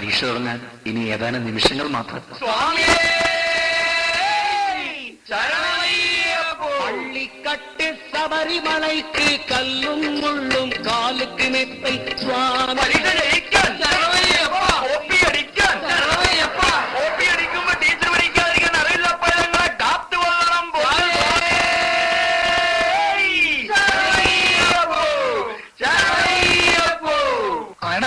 പരീക്ഷ തുടങ്ങാൻ ഇനി ഏതാനും നിമിഷങ്ങൾ മാത്രം. പള്ളിക്കട്ട് ശബരിമലയ്ക്ക് കല്ലും മുള്ളും കാലുക്ക് മെത്തൈ സ്വാമി.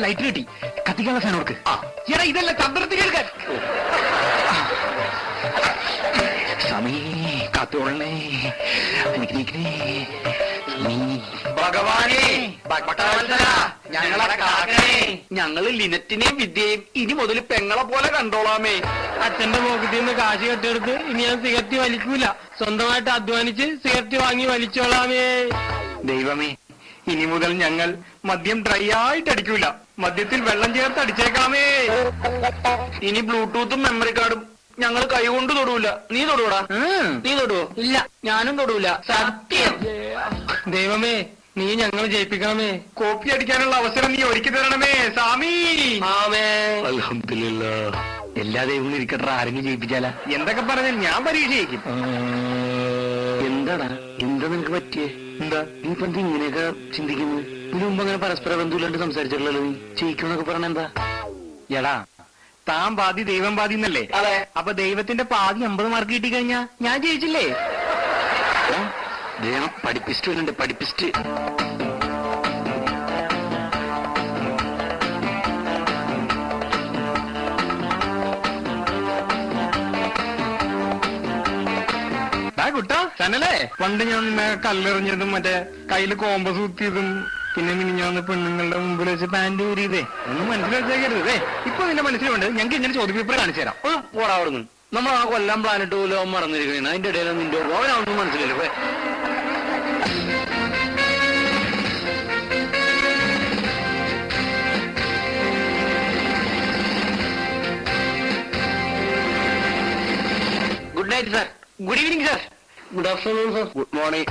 ലൈറ്റ് കിട്ടി, കത്തിക്കാനുള്ള സാധനം കൊടുക്ക്. എടാ ഇതല്ല തന്ത്രത്തിൽ കേൾക്കാൻ. സ്വാമി കാത്തോളണേ, ഭഗവാനേ ഞങ്ങള് ലിനറ്റിനെയും വിദ്യയും ഇനി മുതൽ പെങ്ങളെ പോലെ കണ്ടോളാമേ. അച്ഛന്റെ പോക്കറ്റിൽ നിന്ന് കാശ് കെട്ടിയെടുത്ത് ഇനി ഞാൻ സിഗരറ്റ് വലിക്കൂല, സ്വന്തമായിട്ട് അധ്വാനിച്ച് സിഗരറ്റ് വാങ്ങി വലിച്ചോളാമേ. ദൈവമേ, ഇനി മുതൽ ഞങ്ങൾ മദ്യം ഡ്രൈ ആയിട്ട് അടിക്കൂല, മദ്യത്തിൽ വെള്ളം ചേർത്ത് അടിച്ചേക്കാമേ. ഇനി ബ്ലൂടൂത്തും മെമ്മറി കാർഡും ഞങ്ങൾ കൈകൊണ്ട് തൊടൂല. നീ തൊടൂടാ? നീ തൊടുവോ? ഇല്ല, ഞാനും തൊടൂല. സത്യം. ദൈവമേ, നീ ഞങ്ങൾ ജയിപ്പിക്കണമേ. കോപ്പി അടിക്കാനുള്ള അവസരം നീ ഒരുക്കി തരണമേ സ്വാമി. അൽഹംദുലില്ലാഹ്. എല്ലാ ദൈവങ്ങളും ഇരിക്കട്ടെ, ആരെങ്കിലും ജയിപ്പിച്ചാല. എന്തൊക്കെ പറഞ്ഞാൽ ഞാൻ പരീക്ഷ ജയിക്കും. എന്താടാ, എന്താ നിനക്ക് പറ്റിയേ? എന്താ നീ ഇപ്പൊ ഇങ്ങനെയൊക്കെ ചിന്തിക്കുന്നത്? ഇതിനു മുമ്പ് അങ്ങനെ പരസ്പര ബന്ധുല്ലാണ്ട് സംസാരിച്ചിട്ടുള്ളല്ലോ നീ. ജയിക്കുമെന്നൊക്കെ പറഞ്ഞ എന്താ? എടാ, താൻ പാതി ദൈവം പാതി എന്നല്ലേ? അപ്പൊ ദൈവത്തിന്റെ പാതി 50 മാർക്ക് കിട്ടിക്കഴിഞ്ഞാ ഞാൻ ജയിച്ചില്ലേ? ദൈവം പഠിപ്പിസ്റ്റ് വരുന്നുണ്ട്, പഠിപ്പിസ്റ്റ്. കുട്ടാ തന്നല്ലേ പണ്ട് ഞാൻ കല്ലെറിഞ്ഞതും മറ്റേ കയ്യില് കോമ്പസ് കുത്തിയതും പിന്നെ ഞാൻ പെണ്ണുങ്ങളുടെ മുമ്പിൽ വെച്ച് പാന്റ് ഊരിയതേ ഒന്നും മനസ്സിലാക്കരുതേ. ഇപ്പൊ നിന്റെ മനസ്സിലുണ്ട്. ഞങ്ങൾക്ക് ഇങ്ങനെ ചോദ്യ പേപ്പർ കാണിച്ചു തരാം. പോടാവുന്നു. നമ്മൾ ആ കൊല്ലം പ്ലാനിട്ട് പോലും അവൻ മറന്നിരിക്കുന്നു. അതിന്റെ ഇടയിൽ നിന്റെ അവനൊന്നും മനസ്സിലല്ലേ. Good night sir. Good evening sir. Good afternoon sir. Good morning.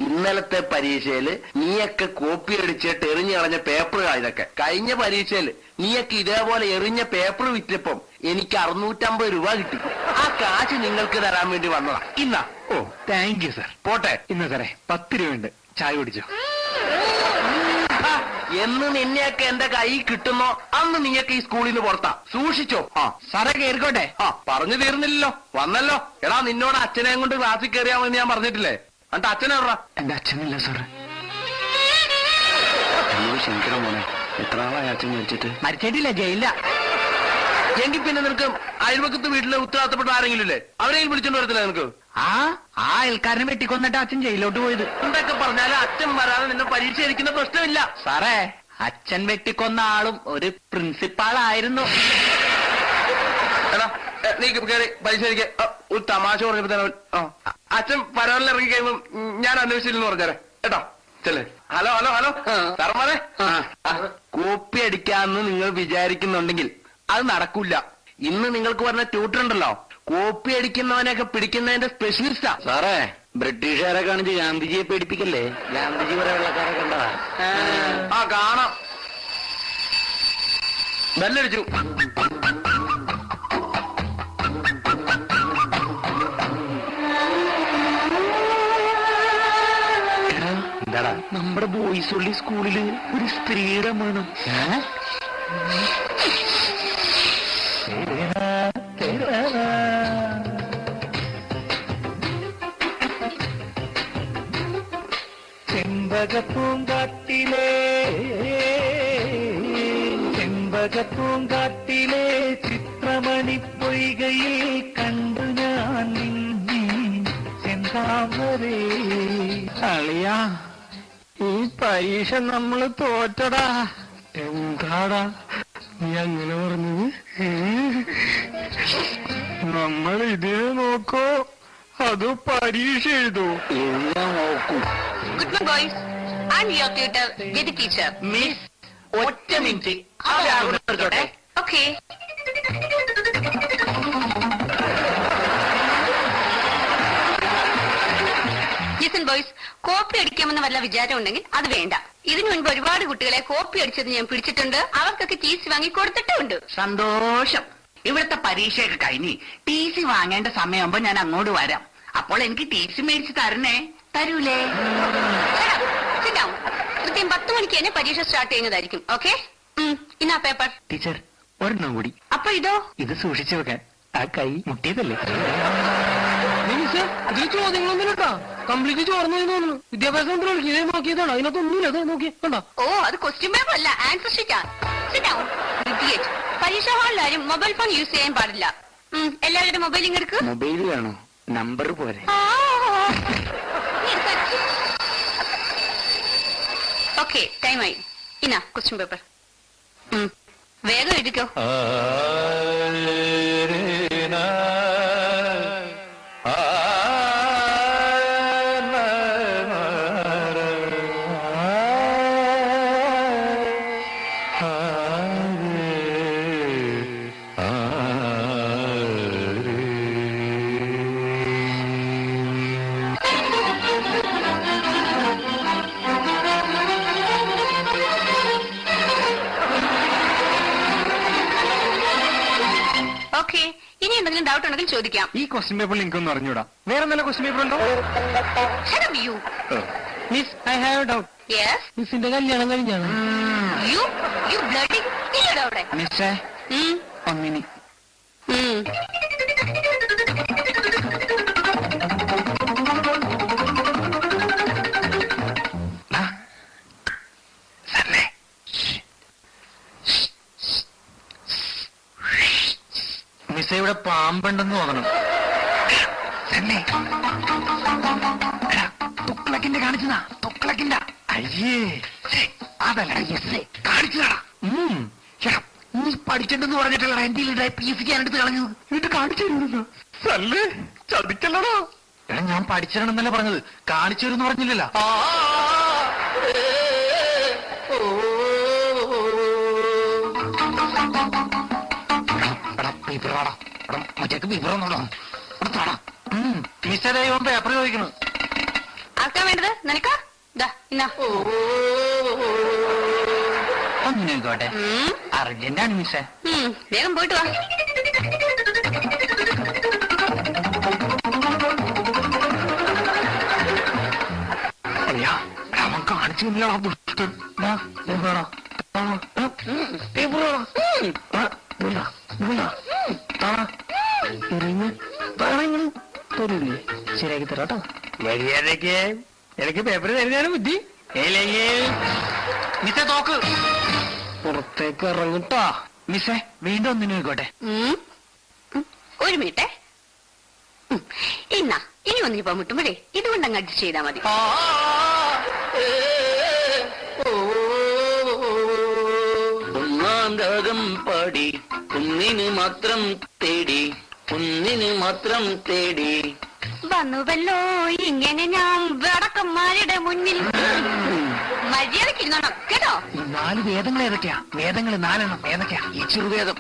ഇന്നലത്തെ പരീക്ഷയില് നീയൊക്കെ കോപ്പി അടിച്ചിട്ട് എറിഞ്ഞു കളഞ്ഞ പേപ്പറുകളാ ഇതൊക്കെ. കഴിഞ്ഞ പരീക്ഷയില് നീയൊക്കെ ഇതേപോലെ എറിഞ്ഞ പേപ്പർ വിറ്റപ്പം എനിക്ക് 650 രൂപ കിട്ടി. ആ കാശ് നിങ്ങൾക്ക് തരാൻ വേണ്ടി വന്നതാ. ഇന്നാ. ഓ, താങ്ക് യു സാർ. പോട്ടെ. ഇന്ന് സാറേ 10 രൂപയുണ്ട്, ചായ കുടിച്ചോ. എന്ന് നിന്നെയൊക്കെ എന്റെ കൈ കിട്ടുന്നോ അന്ന് നീയൊക്കെ ഈ സ്കൂളിൽ നിന്ന് പുറത്താ. സൂക്ഷിച്ചോ. സാറേ കേറിക്കോട്ടെ. പറഞ്ഞു തീർന്നില്ലല്ലോ, വന്നല്ലോ. എടാ, നിന്നോട് അച്ഛനെയും കൊണ്ട് ക്ലാസ്സിൽ കയറിയാമെന്ന് ഞാൻ പറഞ്ഞിട്ടില്ലേ? എന്നിട്ട് അച്ഛനെവിടാ? എന്റെ അച്ഛനില്ല സാറ്. ക്ഷമിക്കണം മോനെ, എത്ര ആളായി അച്ഛൻ മരിച്ചിട്ട്? മരിച്ചിട്ടില്ല, ജയിലില്ല. എങ്കിൽ പിന്നെ നിനക്ക് അയൽവക്കത്ത് വീട്ടിലെ ഉത്തരവാദിത്തപ്പെട്ട ആരെങ്കിലും ഇല്ലേ? അവരെയും വിളിച്ചോണ്ട് വരത്തില്ല നിനക്ക്? ആ അയൽക്കാരനെ വെട്ടിക്കൊന്നിട്ട് അച്ഛൻ ജയിലിലോട്ട് പോയത്. എന്തൊക്കെ പറഞ്ഞാലും അച്ഛൻ വരാതെ നിന്നെ പരീക്ഷ ഇരിക്കുന്ന പ്രശ്നമില്ല സാറേ. അച്ഛൻ വെട്ടിക്കൊന്ന ആളും ഒരു പ്രിൻസിപ്പാളായിരുന്നു. എടാ, നീ കയറി പരീക്ഷ ഇരിക്കെ. ഒരു തമാശ പറഞ്ഞപ്പോ തന്നെ അച്ഛൻ പരവലിൽ ഇറങ്ങി കഴിയുമ്പോ ഞാൻ അന്വേഷിച്ചില്ലെന്ന് പറഞ്ഞാലേ കേട്ടോ. ചെല്ലേ. ഹലോ ഹലോ ഹലോ സാറന്മാരെ, കോപ്പി അടിക്കാന്ന് നിങ്ങൾ വിചാരിക്കുന്നുണ്ടെങ്കിൽ അത് നടക്കൂല. ഇന്ന് നിങ്ങൾക്ക് പറഞ്ഞ ട്യൂട്ടർ ഉണ്ടല്ലോ, കോപ്പി അടിക്കുന്നവനെയൊക്കെ പിടിക്കുന്നതിന്റെ സ്പെഷ്യലിസ്റ്റാ. സാറേ, ബ്രിട്ടീഷുകാരെ കാണിച്ച് ഗാന്ധിജിയെ പേടിപ്പിക്കല്ലേ. ഗാന്ധിജി കുറെ വെള്ളക്കാരെ കണ്ടതാ. കാണാം. ബെല്ലടിച്ചു. എന്താടാ? നമ്മുടെ ബോയ്സ് ഉള്ളി സ്കൂളില് ഒരു സ്ത്രീയുടെ മണം. ചെമ്പകപ്പൂങ്കാട്ടിലെ ചിത്രമണിപ്പൊയ്കയിൽ കണ്ടു ഞാൻ ചെന്താമരേ. അളിയാ, ഈ പരീക്ഷ നമ്മള് തോറ്റടാ. എന്താടാ നീ അങ്ങനെ പറഞ്ഞത്? നമ്മൾ ഇതിനെ നോക്കോ അതോ പരീക്ഷ എഴുതോ? എഴുതാൻ നോക്കൂ. Good morning, boys. I'm your tutor, Gedi teacher. Miss, ഒറ്റ minute. Okay. Listen, boys. Copy അടിക്കാമെന്ന് വല്ല വിചാരം ഉണ്ടെങ്കിൽ അത് വേണ്ട. ഇതിനു മുൻപ് ഒരുപാട് കുട്ടികളെ കോപ്പി അടിച്ചത് ഞാൻ പിടിച്ചിട്ടുണ്ട്. അവർക്കൊക്കെ ടി സി വാങ്ങി കൊടുത്തിട്ടുമുണ്ട്. സന്തോഷം. ഇവിടുത്തെ പരീക്ഷയൊക്കെ കഴിഞ്ഞ് ടി സി വാങ്ങേണ്ട സമയമാകുമ്പോ ഞാൻ അങ്ങോട്ട് വരാം. അപ്പോൾ എനിക്ക് ടി സി മേടിച്ച് തരണേ. തരൂലേ? കൃത്യം 10 മണിക്ക് തന്നെ പരീക്ഷ സ്റ്റാർട്ട് ചെയ്യുന്നതായിരിക്കും. ഓക്കെ, ഇന്നാ പേപ്പർ. ടീച്ചർ ഒരെണ്ണം കൂടി. അപ്പൊ ഇതോ? ഇത് സൂക്ഷിച്ചു വെക്കാൻ. ആ കൈ മുട്ടിയതല്ലേ? മിസ് ഇതിൽ ചോദ്യങ്ങളൊന്നും കേട്ടോ, കംപ്ലീറ്റ് ചോർന്നു തോന്നുന്നു. വിദ്യാഭ്യാസ മന്ത്രി ഇതേ നോക്കിയതാണ്, അതിനകത്തൊന്നുമില്ല. അത് നോക്കി കണ്ടോ? ഓ, അത് ക്വസ്റ്റ്യൻ പേപ്പർ അല്ല, ആൻസർ ഷീറ്റാണ്. പരീക്ഷാ ഹാളിലാരും മൊബൈൽ ഫോൺ യൂസ് ചെയ്യാൻ പാടില്ല. എല്ലാവരുടെ മൊബൈൽ ഇങ്ങെടുക്ക്. മൊബൈൽ വേണോ? നമ്പർ പോരെ? ഓക്കെ, ടൈമായി. ഇന്നാ ക്വസ്റ്റ്യൻ പേപ്പർ. വേഗം എഴുതിക്കോ. ഓക്കെ, ഇനി എന്തെങ്കിലും ഡൗട്ട് ഉണ്ടെങ്കിൽ ചോദിക്കാം. ഈ ക്വസ്റ്റ്യൻ പേപ്പറിൽ എനിക്കൊന്നും അറിഞ്ഞൂടാ. വേറെ നല്ല ക്വസ്റ്റ്യൻ പേപ്പർ ഉണ്ടോ? Shut up, you. Miss I have doubt. Yes. മിസ്സിന്റെ കല്യാണം കഴിഞ്ഞാണ്. You bloody ഇല്ലടാ അവിടെ. മിസ്സേ ഒന്നിനി. മിസ്സേ ഇവിടെ പാമ്പുണ്ടെന്ന് തോന്നണം. തുക്കളക്കിന്റെ കാണിച്ചതാ. തുക്കളക്കിന്റെ അയ്യേ അതല്ല കാണിച്ചതാടാ. നീ പഠിച്ചിട്ടെന്ന് പറഞ്ഞിട്ടല്ല എന്റെ പി.എസ്. എടുത്ത് കളഞ്ഞത്. എന്നിട്ട് കാണിച്ചു തരുന്നു. സല്ലേ ചതിക്കല്ലടാ. എടാ ഞാൻ പഠിച്ചിടണമെന്നല്ലേ പറഞ്ഞത്, കാണിച്ചു തരുന്ന് പറഞ്ഞില്ലല്ലോ. മറ്റേക്ക് വിവരൊന്നുണ്ടോ? മിസ്സേ ദൈവം പേപ്പർ ചോദിക്കണം. ആർക്കാ വേണ്ടത്? നിനക്കാ? ഇന്നാ. ഒന്നിനോട്ടെ, അർജന്റാണ് മിസ്സേ. വേഗം പോയിട്ട് വാ. അയ്യാ അവൻ കാണിച്ചില്ല. ശരിയാക്കി തരാട്ടോ. മര്യാദക്ക് എനിക്ക് പേപ്പർ തരുന്നതാണ് ബുദ്ധി. മിസ്സേ തോക്ക് പുറത്തേക്ക് ഇറങ്ങിട്ടോ. മിസ്സേ വീണ്ടും ഒന്നിനു നോക്കോട്ടെ. ഒരു മിനിറ്റ്. ഇന്നാ ഇനി ഒന്നിന് പോകാൻ മുട്ടുമ്പോഴേ ഇതുകൊണ്ടങ്ങ് അഡ്ജസ്റ്റ് ചെയ്താൽ മതി. ഒന്നാം രാഗം പാടി കുന്നിന് മാത്രം തേടി, കുന്നിന് മാത്രം തേടി വന്നുവല്ലോ ഇങ്ങനെ ഞാൻ വടക്കന്മാരുടെ മുന്നിൽ. മര്യാദക്ക് ഇരുന്നോണം കേട്ടോ. 4 വേദങ്ങൾ ഏതൊക്കെയാ? വേദങ്ങൾ 4 ഏതൊക്കെയാ? യജുർവേദം,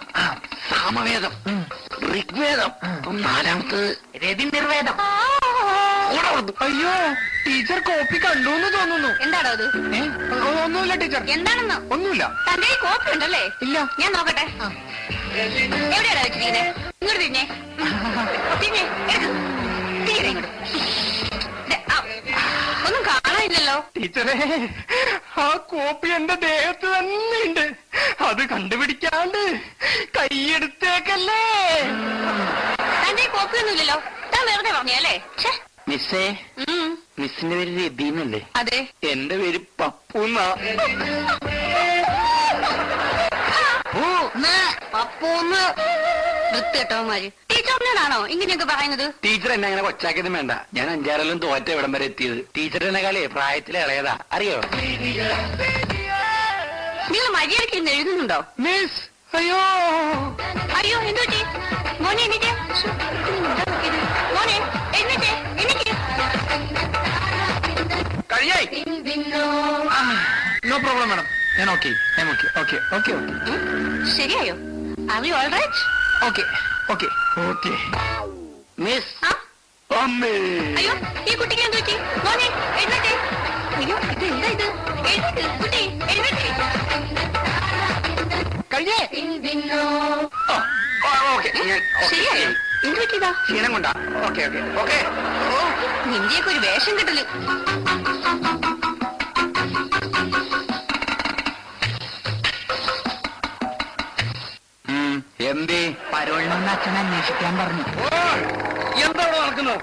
സാമവേദം, ഋഗ്വേദം, 4ാമത്തത് രതിനിർവേദം. അയ്യോ ടീച്ചർ കോപ്പി കണ്ടു എന്ന് തോന്നുന്നു. എന്താണോ അത്? ഒന്നുമില്ല ടീച്ചർ. എന്താണെന്ന്? ഒന്നുമില്ല. തന്റെ കോപ്പി ഉണ്ടല്ലേ? ഇല്ല. ഞാൻ നോക്കട്ടെ. എവിടെയാണോ വെച്ചിരിക്കുന്നെ? ഇങ്ങോട്ട് തിരിഞ്ഞേ. തിരിഞ്ഞേ തീരെ ഇങ്ങോട്ട്. ഒന്നും കാണാനില്ലല്ലോ ടീച്ചറെ. ആ കോപ്പി എന്റെ ദേഹത്ത് തന്നെ ഉണ്ട്. അത് കണ്ടുപിടിക്കാണ്ട് കൈയെടുത്തേക്കല്ലേ. തന്റെ കോപ്പി ഒന്നുമില്ലല്ലോ. താൻ വെറുതെ പറഞ്ഞല്ലേ? മിസ്സേ മിസ്സിന്റെ പേര് രബീന്നല്ലേ? അതെ. എന്റെ പേര് പപ്പൂന്നാ. പപ്പൂന്ന് വൃത്തികെട്ടവന്മാര്. ടീച്ചറിനോടാണോ ഇങ്ങനെയൊക്കെ പറയുന്നത്? ടീച്ചർ എന്നെ അങ്ങനെ കൊച്ചാക്കിയതും വേണ്ട. ഞാൻ 5-6 തോറ്റ ഇവിടം വരെ എത്തിയത്. ടീച്ചറിനെ കളി പ്രായത്തിലെ ഇളയതാ, അറിയോ? നിങ്ങൾ മര്യാദയ്ക്ക് ഇന്ന് എഴുതുന്നുണ്ടോ? മിസ് അയ്യോ അയ്യോ എന്ത് പറ്റി? മോനെ എന്നിട്ട് മോനെ എന്നിട്ട് എനിക്ക് കഴിയായി. No problem madam. ഞാൻ ഓക്കെ. ഓക്കെ ഓക്കെ ശരിയായോ? Are you all right? Okay okay okay. Miss ആ? അമ്മേ അയ്യോ ഈ കുട്ടിക്ക് എന്ത് പറ്റി? മോനെ എന്നിട്ട് അയ്യോ ഇത് എന്താ ഇത്? എഴുന്നേറ്റ്, കുട്ടി, എഴുന്നേറ്റ്. കഴിഞ്ഞേ ഓക്കെ ശരിയായോ? എന്ത് പറ്റിയതാ? ക്ഷീണം കൊണ്ടാ. Okay okay okay. ഓ നിന്റെയൊക്കെ ഒരു വേഷം കിട്ടല്. എന്തേ? പരോളിനൊന്ന് അച്ഛൻ അന്വേഷിക്കാൻ പറഞ്ഞു. എന്താ ഇവിടെ നടക്കുന്നത്?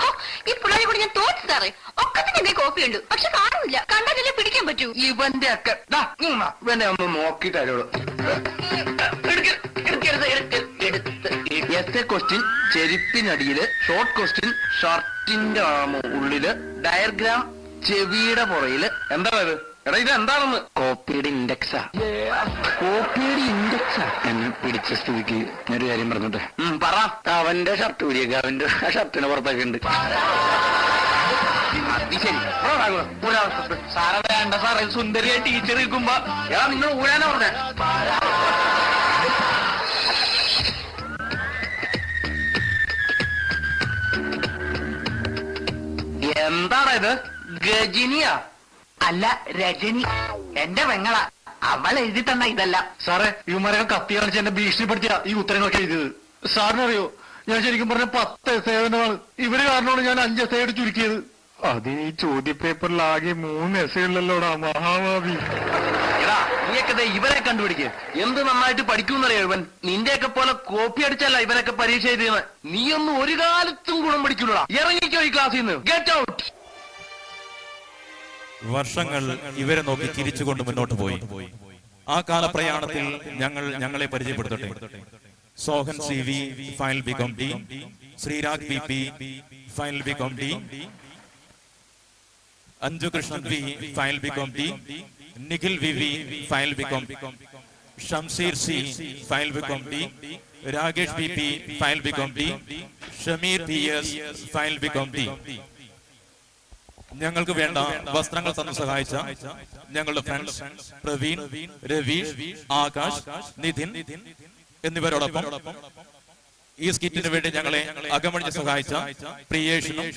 ഹോ, ഈ പിള്ളേരെ കൂടി ഞാൻ തോറ്റു സാറേ. ഒക്കത്തിന് എന്റെ കോപ്പിയുണ്ട്, പക്ഷെ കാണുന്നില്ല. കണ്ടാലല്ലേ പിടിക്കാൻ പറ്റൂ. ഇവന്റെ ഒക്കെ ഇവനെ ഒന്ന് നോക്കിട്ട് അറിയുള്ളൂ. എസ് എ ക്വസ്റ്റ്യൻ ചെരുപ്പിനടിയില്, ഷോർട്ട് ക്വസ്റ്റ്യൻ ഷർട്ടിന്റെ ഉള്ളില്, ഡയഗ്രാം ചെവിയുടെ പുറയില്. എന്താ ഇത്? എടാ ഇത് എന്താണെന്ന്? കോപ്പിയുടെ ഇൻഡെക്സാ. കോപ്പിയുടെ ഇൻഡെക്സാ? എന്നെ പിടിച്ച സ്ഥിതിക്ക് ഞാനൊരു കാര്യം പറഞ്ഞോട്ടെ. പറ. അവന്റെ ഷർട്ട് ഊരിയൊക്കെ അവന്റെ ഷർട്ടിന് പുറത്തൊക്കെ ഉണ്ട്. സാറേ വേണ്ട സാറേ, സുന്ദരിയായി ടീച്ചർ നിൽക്കുമ്പോ നിങ്ങൾ ഊരാനാ പറഞ്ഞ. എന്താടാ ഇത്? ഗജിനിയാ? അല്ല, രജനി എന്റെ പെങ്ങളാ. അവൾ എഴുതി തന്ന ഇതല്ല. സാറേ ഇവന്മാരൊക്കെ കത്തി കാണിച്ച് എന്നെ ഭീഷണിപ്പെടുത്തിയ ഈ ഉത്തരങ്ങളൊക്കെ എഴുതിയത്. സാറിനറിയോ, ഞാൻ ശരിക്കും പറഞ്ഞ 10 എസ്സേയാണ്. ഇവര് കാരണമാണ് ഞാൻ 5 എസ്സേയായിട്ട് ചുരുക്കിയത്. അതിന് ഈ ചോദ്യപേപ്പറിൽ ആകെ 3 എസ്സേയുള്ളല്ലോടാ മഹാഭാവി. എടാ നീയൊക്കെ ഇവരെ കണ്ടുപിടിക്കുക. എന്ത് നന്നായിട്ട് പഠിക്കൂന്നറിയോ ഇവൻ? നിന്റെയൊക്കെ പോലെ കോപ്പി അടിച്ചല്ല ഇവനൊക്കെ പരീക്ഷ എഴുതിയത്. നീയൊന്നും ഒരു കാലത്തും ഗുണം പഠിക്കൂടാ. ഇറങ്ങിക്കോ ഈ ക്ലാസ്സിൽ നിന്ന്. Get out. വർഷങ്ങൾ ഇവരെ നോക്കി ചിരിച്ചുകൊണ്ട് മുന്നോട്ട് പോയി. ആ കാലപ്രയാണത്തിൽ ഞങ്ങളെ പരിചയപ്പെടുത്തട്ടെ. Sohan CV final BCom D, Sreerag BP final BCom D, Anju Krishnan V final BCom D, Nikhil VV final BCom, Shamseer C final BCom D, Rakesh BP final BCom D, Shameer PS final BCom D. ഞങ്ങൾക്ക് വേണ്ട വസ്ത്രങ്ങൾ തന്നു സഹായിച്ച ഞങ്ങളുടെ ഫ്രണ്ട്സ് പ്രവീൺ, രവീഷ്, ആകാശ്, നിതിൻ എന്നിവരോടൊപ്പം ഈ സ്കിറ്റിന് വേണ്ടി ഞങ്ങളെ അകമഴിഞ്ഞ് സഹായിച്ച പ്രിയേഷിനും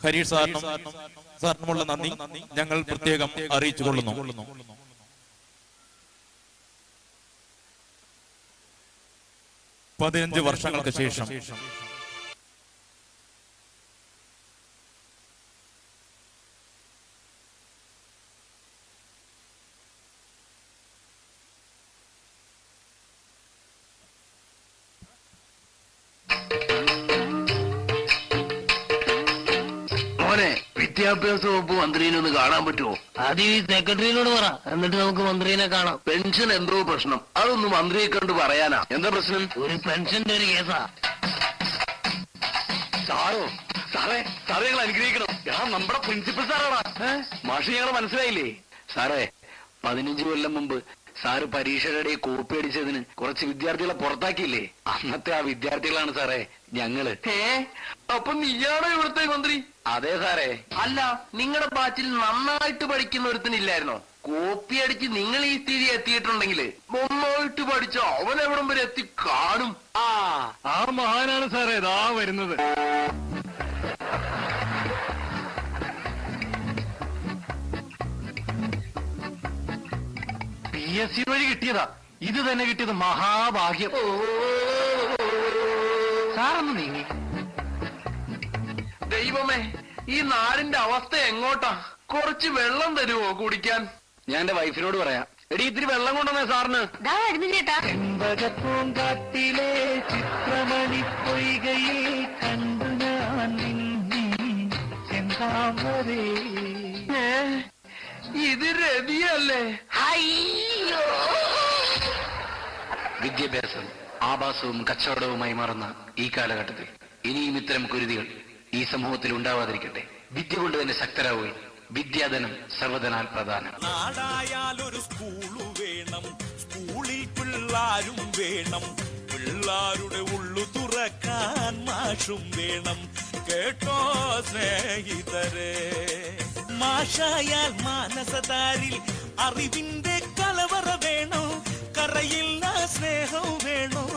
ഹരീഷ് സാറിനുമുള്ള നന്ദി ഞങ്ങൾ പ്രത്യേകം അറിയിച്ചു കൊള്ളുന്നു. 15 വർഷങ്ങൾക്ക് ശേഷം വിദ്യാഭ്യാസ വകുപ്പ് മന്ത്രിനെ ഒന്ന് കാണാൻ പറ്റുമോ? അത് ഈ സെക്രട്ടറിയോട് പറ, എന്നിട്ട് നമുക്ക് മന്ത്രിനെ കാണാം. പെൻഷൻ എന്തോ പ്രശ്നം, അതൊന്ന് മന്ത്രിയെ കണ്ട് പറയാനാ. എന്താ പ്രശ്നം? ഒരു പെൻഷന്റെ ഒരു കേസാ. സാറോ? സാറേ ഞങ്ങൾ അനുഗ്രഹിക്കണം. നമ്മുടെ പ്രിൻസിപ്പൽ സാറാടാ. മാഷി ഞങ്ങളെ മനസ്സിലായില്ലേ? സാറേ 15 കൊല്ലം മുമ്പ് സാറ് പരീക്ഷയുടെ കോപ്പി അടിച്ചതിന് കുറച്ച് വിദ്യാർത്ഥികളെ പുറത്താക്കിയില്ലേ? അന്നത്തെ ആ വിദ്യാർത്ഥികളാണ് സാറേ ഞങ്ങള്. അപ്പൊ നീയാണോ ഇവിടുത്തെ മന്ത്രി? അതെ സാറേ. അല്ല, നിങ്ങളുടെ ബാച്ചിൽ നന്നായിട്ട് പഠിക്കുന്ന ഒരുത്തനില്ലായിരുന്നോ? കോപ്പി അടിച്ച് നിങ്ങൾ ഈ സ്ഥിതി എത്തിയിട്ടുണ്ടെങ്കിൽ നന്നായിട്ട് പഠിച്ച അവൻ എവിടം വരെ എത്തി കാണും. ആ മഹാനാണ് സാറേ ഇതാ വരുന്നത്. PSC വഴി കിട്ടിയതാ. ഇത് തന്നെ കിട്ടിയത് മഹാഭാഗ്യം. സാറൊന്ന് നീങ്ങി. ദൈവമേ, ഈ നാടിന്റെ അവസ്ഥ എങ്ങോട്ടാ? കുറച്ച് വെള്ളം തരുമോ കുടിക്കാൻ? ഞാൻ എന്റെ വൈഫിനോട് പറയാം. എടി ഇത്തിരി വെള്ളം കൊണ്ടുവന്നേ സാറിന്. ചേട്ടാ ചെമ്പകപ്പൂങ്കാട്ടിലെ ചിത്രമണി പൊയ്കയിൽ കണ്ടു ഞാൻ ചെന്താമരേ. ഇത് രതിയല്ലേ? അയ്യോ, വിദ്യാഭ്യാസം ആഭാസവും കച്ചവടവുമായി മാറുന്ന ഈ കാലഘട്ടത്തിൽ ഇനിയും ഇത്തരം കുരുതികൾ ഈ സമൂഹത്തിൽ ഉണ്ടാവാതിരിക്കട്ടെ. വിദ്യ കൊണ്ട് തന്നെ ശക്തരാവുകയും വിദ്യാധനം സർവധനാൽ പ്രധാനം. നാടായാലൊരു സ്കൂള് വേണം, സ്കൂളിൽ പിള്ളാരും വേണം, പിള്ളാരുടെ ഉള്ളു തുറക്കാൻ മാഷും വേണം. കേട്ടോ സ്നേഹിതരെ, മാഷായാൽ മാനസതാരിൽ അറിവിന്റെ കലവറ വേണം, കറയില്ല സ്നേഹം വേണം.